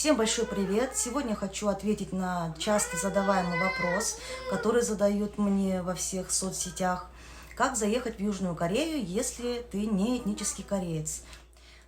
Всем большой привет! Сегодня хочу ответить на часто задаваемый вопрос, который задают мне во всех соцсетях. Как заехать в Южную Корею, если ты не этнический кореец?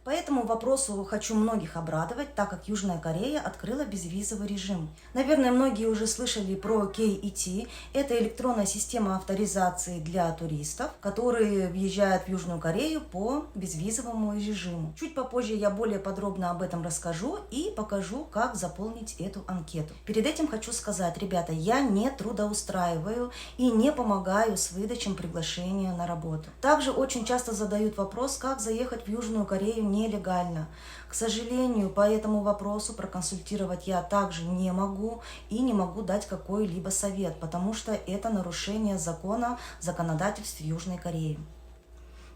По этому вопросу хочу многих обрадовать, так как Южная Корея открыла безвизовый режим. Наверное, многие уже слышали про KET. Это электронная система авторизации для туристов, которые въезжают в Южную Корею по безвизовому режиму. Чуть попозже я более подробно об этом расскажу и покажу, как заполнить эту анкету. Перед этим хочу сказать, ребята, я не трудоустраиваю и не помогаю с выдачей приглашения на работу. Также очень часто задают вопрос, как заехать в Южную Корею нелегально. К сожалению, по этому вопросу проконсультировать я также не могу и не могу дать какой-либо совет, потому что это нарушение закона, законодательств Южной Кореи.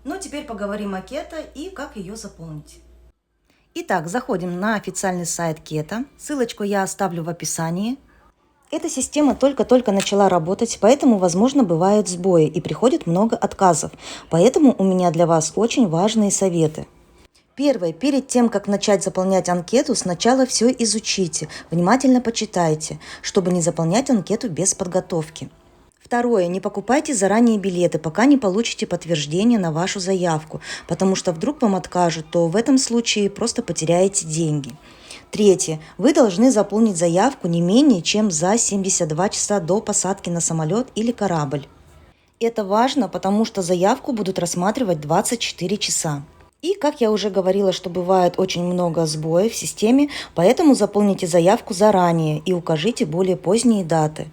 Ну, теперь поговорим о Кета и как ее заполнить. Итак, заходим на официальный сайт Кета. Ссылочку я оставлю в описании. Эта система только-только начала работать, поэтому, возможно, бывают сбои и приходит много отказов. Поэтому у меня для вас очень важные советы. Первое. Перед тем, как начать заполнять анкету, сначала все изучите, внимательно почитайте, чтобы не заполнять анкету без подготовки. Второе. Не покупайте заранее билеты, пока не получите подтверждение на вашу заявку, потому что вдруг вам откажут, то в этом случае просто потеряете деньги. Третье. Вы должны заполнить заявку не менее чем за 72 часа до посадки на самолет или корабль. Это важно, потому что заявку будут рассматривать 24 часа. И, как я уже говорила, что бывает очень много сбоев в системе, поэтому заполните заявку заранее и укажите более поздние даты.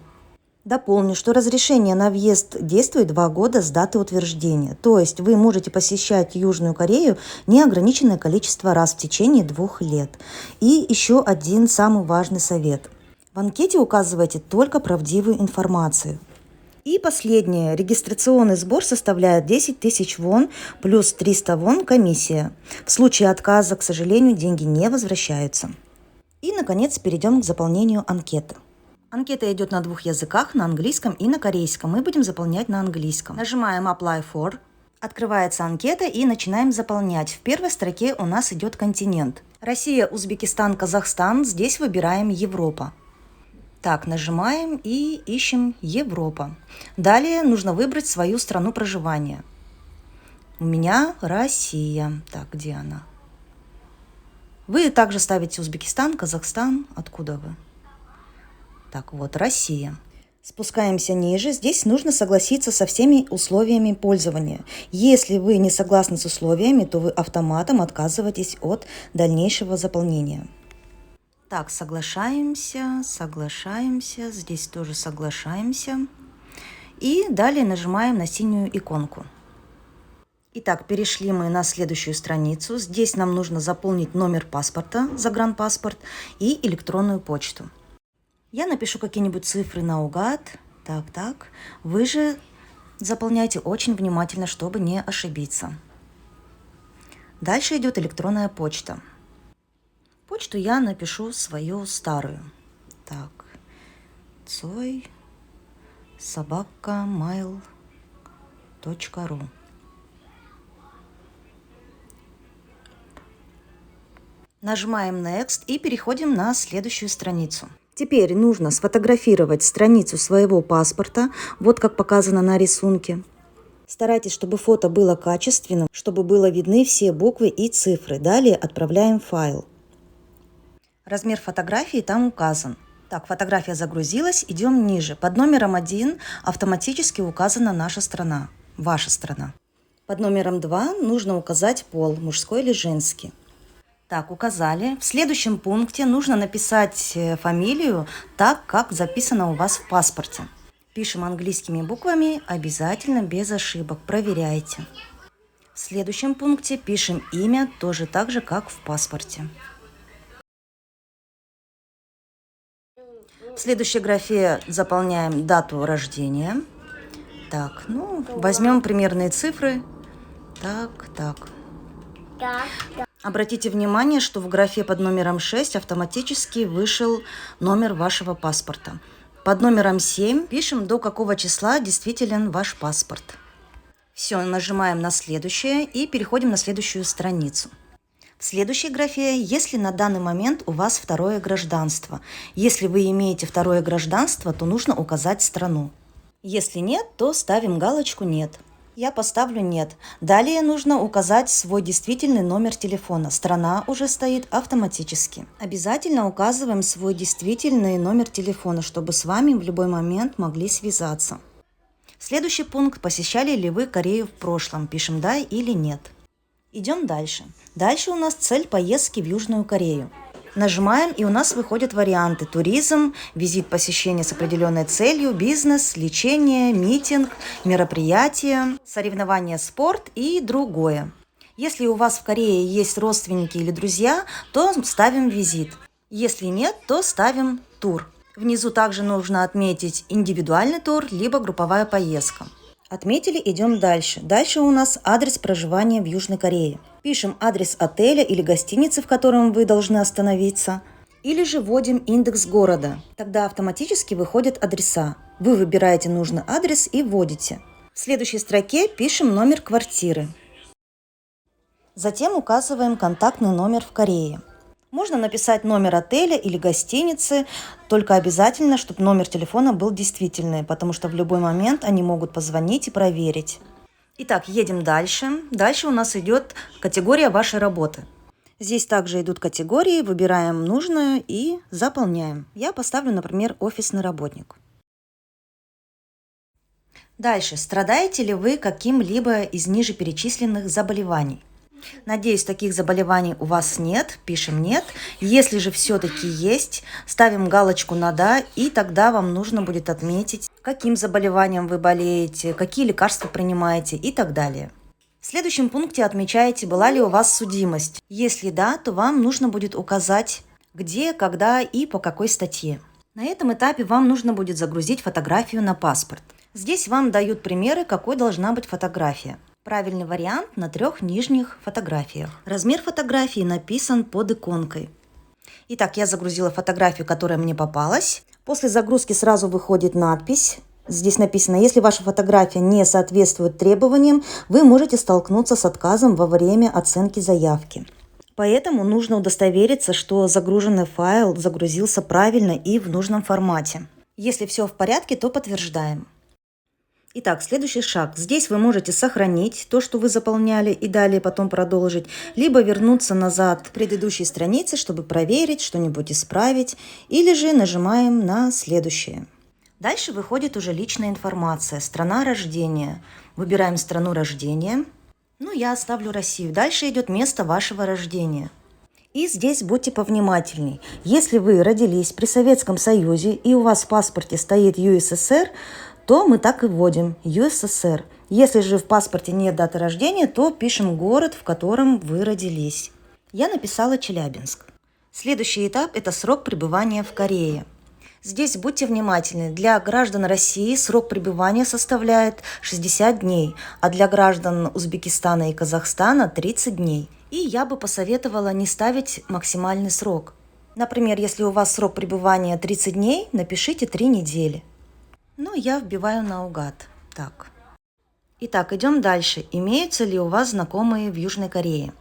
Дополню, что разрешение на въезд действует 2 года с даты утверждения, то есть вы можете посещать Южную Корею неограниченное количество раз в течение 2 лет. И еще один самый важный совет. В анкете указывайте только правдивую информацию. И последнее. Регистрационный сбор составляет 10 тысяч вон плюс 300 вон комиссия. В случае отказа, к сожалению, деньги не возвращаются. И, наконец, перейдем к заполнению анкеты. Анкета идет на 2 языках, на английском и на корейском. Мы будем заполнять на английском. Нажимаем Apply for. Открывается анкета и начинаем заполнять. В первой строке у нас идет континент. Россия, Узбекистан, Казахстан. Здесь выбираем Европа. Так, нажимаем и ищем Европа. Далее нужно выбрать свою страну проживания. У меня Россия. Так, где она? Вы также ставите Узбекистан, Казахстан. Откуда вы? Так, вот, Россия. Спускаемся ниже. Здесь нужно согласиться со всеми условиями пользования. Если вы не согласны с условиями, то вы автоматом отказываетесь от дальнейшего заполнения. Так, соглашаемся, здесь тоже соглашаемся. И далее нажимаем на синюю иконку. Итак, перешли мы на следующую страницу. Здесь нам нужно заполнить номер паспорта, загранпаспорт, и электронную почту. Я напишу какие-нибудь цифры наугад. Так. Вы же заполняйте очень внимательно, чтобы не ошибиться. Дальше идет электронная почта. Почту я напишу свою старую. Так, Цой@mail.ru. Нажимаем Next и переходим на следующую страницу. Теперь нужно сфотографировать страницу своего паспорта, вот как показано на рисунке. Старайтесь, чтобы фото было качественным, чтобы было видны все буквы и цифры. Далее отправляем файл. Размер фотографии там указан. Так, фотография загрузилась, идем ниже. Под номером 1 автоматически указана наша страна, ваша страна. Под номером 2 нужно указать пол, мужской или женский. Так, указали. В следующем пункте нужно написать фамилию так, как записано у вас в паспорте. Пишем английскими буквами, обязательно без ошибок, проверяйте. В следующем пункте пишем имя, тоже так же, как в паспорте. В следующей графе заполняем дату рождения. Так, возьмем примерные цифры. Так. Обратите внимание, что в графе под номером 6 автоматически вышел номер вашего паспорта. Под номером 7 пишем, до какого числа действителен ваш паспорт. Все, нажимаем на следующее и переходим на следующую страницу. В следующей графе, если на данный момент у вас второе гражданство. Если вы имеете второе гражданство, то нужно указать страну. Если нет, то ставим галочку «Нет». Я поставлю «Нет». Далее нужно указать свой действительный номер телефона. Страна уже стоит автоматически. Обязательно указываем свой действительный номер телефона, чтобы с вами в любой момент могли связаться. Следующий пункт. Посещали ли вы Корею в прошлом? Пишем «Да» или «Нет». Идем дальше. Дальше у нас цель поездки в Южную Корею. Нажимаем, и у нас выходят варианты: туризм, визит, посещение с определенной целью, бизнес, лечение, митинг, мероприятие, соревнования, спорт и другое. Если у вас в Корее есть родственники или друзья, то ставим визит. Если нет, то ставим тур. Внизу также нужно отметить индивидуальный тур, либо групповая поездка. Отметили, идем дальше. Дальше у нас адрес проживания в Южной Корее. Пишем адрес отеля или гостиницы, в котором вы должны остановиться. Или же вводим индекс города. Тогда автоматически выходят адреса. Вы выбираете нужный адрес и вводите. В следующей строке пишем номер квартиры. Затем указываем контактный номер в Корее. Можно написать номер отеля или гостиницы, только обязательно, чтобы номер телефона был действительный, потому что в любой момент они могут позвонить и проверить. Итак, едем дальше. Дальше у нас идет категория вашей работы. Здесь также идут категории, выбираем нужную и заполняем. Я поставлю, например, офисный работник. Дальше. Страдаете ли вы каким-либо из ниже перечисленных заболеваний? Надеюсь, таких заболеваний у вас нет, пишем «нет». Если же все-таки есть, ставим галочку на «да», и тогда вам нужно будет отметить, каким заболеванием вы болеете, какие лекарства принимаете и так далее. В следующем пункте отмечаете, была ли у вас судимость. Если да, то вам нужно будет указать, где, когда и по какой статье. На этом этапе вам нужно будет загрузить фотографию на паспорт. Здесь вам дают примеры, какой должна быть фотография. Правильный вариант на 3 нижних фотографиях. Размер фотографии написан под иконкой. Итак, я загрузила фотографию, которая мне попалась. После загрузки сразу выходит надпись. Здесь написано: если ваша фотография не соответствует требованиям, вы можете столкнуться с отказом во время оценки заявки. Поэтому нужно удостовериться, что загруженный файл загрузился правильно и в нужном формате. Если все в порядке, то подтверждаем. Итак, следующий шаг. Здесь вы можете сохранить то, что вы заполняли, и далее потом продолжить, либо вернуться назад к предыдущей странице, чтобы проверить, что-нибудь исправить, или же нажимаем на следующее. Дальше выходит уже личная информация, страна рождения. Выбираем страну рождения. Я оставлю Россию. Дальше идет место вашего рождения. И здесь будьте повнимательней. Если вы родились при Советском Союзе и у вас в паспорте стоит ЮССР, то мы так и вводим ЮССР. Если же в паспорте нет даты рождения, то пишем город, в котором вы родились. Я написала Челябинск. Следующий этап – это срок пребывания в Корее. Здесь будьте внимательны. Для граждан России срок пребывания составляет 60 дней, а для граждан Узбекистана и Казахстана – 30 дней. И я бы посоветовала не ставить максимальный срок. Например, если у вас срок пребывания 30 дней, напишите 3 недели. Я вбиваю наугад. Так. Итак, идем дальше. Имеются ли у вас знакомые в Южной Корее?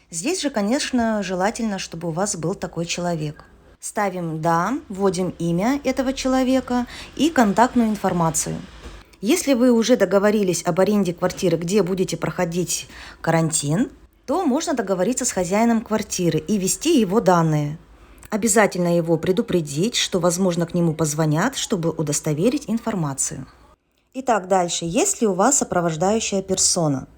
Здесь же, конечно, желательно, чтобы у вас был такой человек. Ставим «да», вводим имя этого человека и контактную информацию. Если вы уже договорились об аренде квартиры, где будете проходить карантин, то можно договориться с хозяином квартиры и ввести его данные. Обязательно его предупредить, что, возможно, к нему позвонят, чтобы удостоверить информацию. Итак, дальше. Есть ли у вас сопровождающая персона?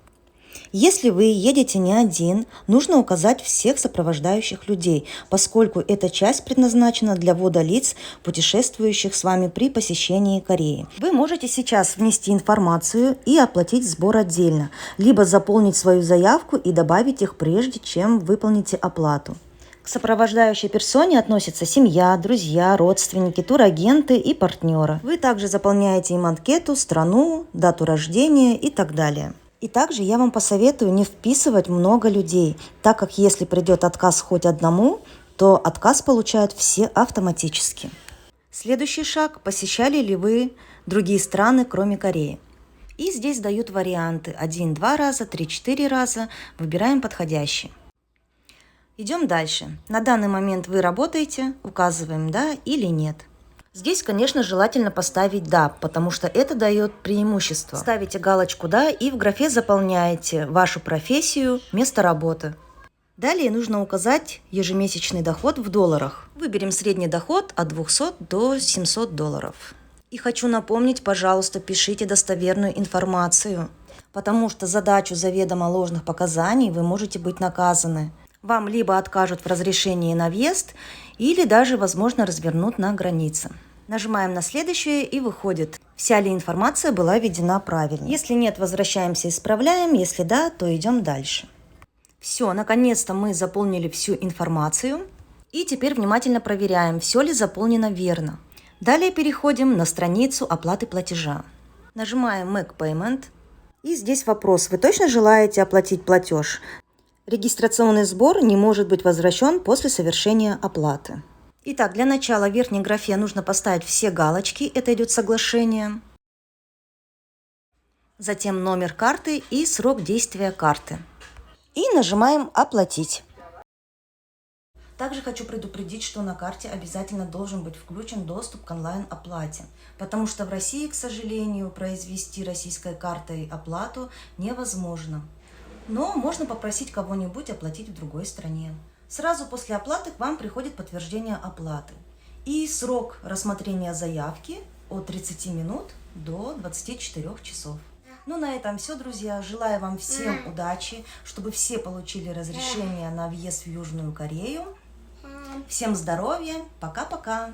Если вы едете не один, нужно указать всех сопровождающих людей, поскольку эта часть предназначена для ввода лиц, путешествующих с вами при посещении Кореи. Вы можете сейчас внести информацию и оплатить сбор отдельно, либо заполнить свою заявку и добавить их прежде, чем выполните оплату. К сопровождающей персоне относятся семья, друзья, родственники, турагенты и партнеры. Вы также заполняете им анкету, страну, дату рождения и так далее. И также я вам посоветую не вписывать много людей, так как если придет отказ хоть одному, то отказ получают все автоматически. Следующий шаг. Посещали ли вы другие страны, кроме Кореи? И здесь дают варианты: 1-2 раза, 3-4 раза. Выбираем подходящий. Идем дальше. На данный момент вы работаете, указываем «да» или «нет». Здесь, конечно, желательно поставить «да», потому что это дает преимущество. Ставите галочку «да» и в графе заполняете вашу профессию, место работы. Далее нужно указать ежемесячный доход в долларах. Выберем средний доход от 200 до 700 долларов. И хочу напомнить, пожалуйста, пишите достоверную информацию, потому что за дачу заведомо ложных показаний вы можете быть наказаны. Вам либо откажут в разрешении на въезд, или даже, возможно, развернут на границе. Нажимаем на следующее и выходит, вся ли информация была введена правильно. Если нет, возвращаемся, исправляем, если да, то идем дальше. Все, наконец-то мы заполнили всю информацию. И теперь внимательно проверяем, все ли заполнено верно. Далее переходим на страницу оплаты платежа. Нажимаем Make Payment. И здесь вопрос, вы точно желаете оплатить платеж? Регистрационный сбор не может быть возвращен после совершения оплаты. Итак, для начала в верхней графе нужно поставить все галочки, это идет соглашение. Затем номер карты и срок действия карты. И нажимаем «Оплатить». Также хочу предупредить, что на карте обязательно должен быть включен доступ к онлайн-оплате, потому что в России, к сожалению, произвести российской картой оплату невозможно. Но можно попросить кого-нибудь оплатить в другой стране. Сразу после оплаты к вам приходит подтверждение оплаты. И срок рассмотрения заявки от 30 минут до 24 часов. Ну, на этом все, друзья. Желаю вам всем удачи, чтобы все получили разрешение на въезд в Южную Корею. Всем здоровья. Пока-пока.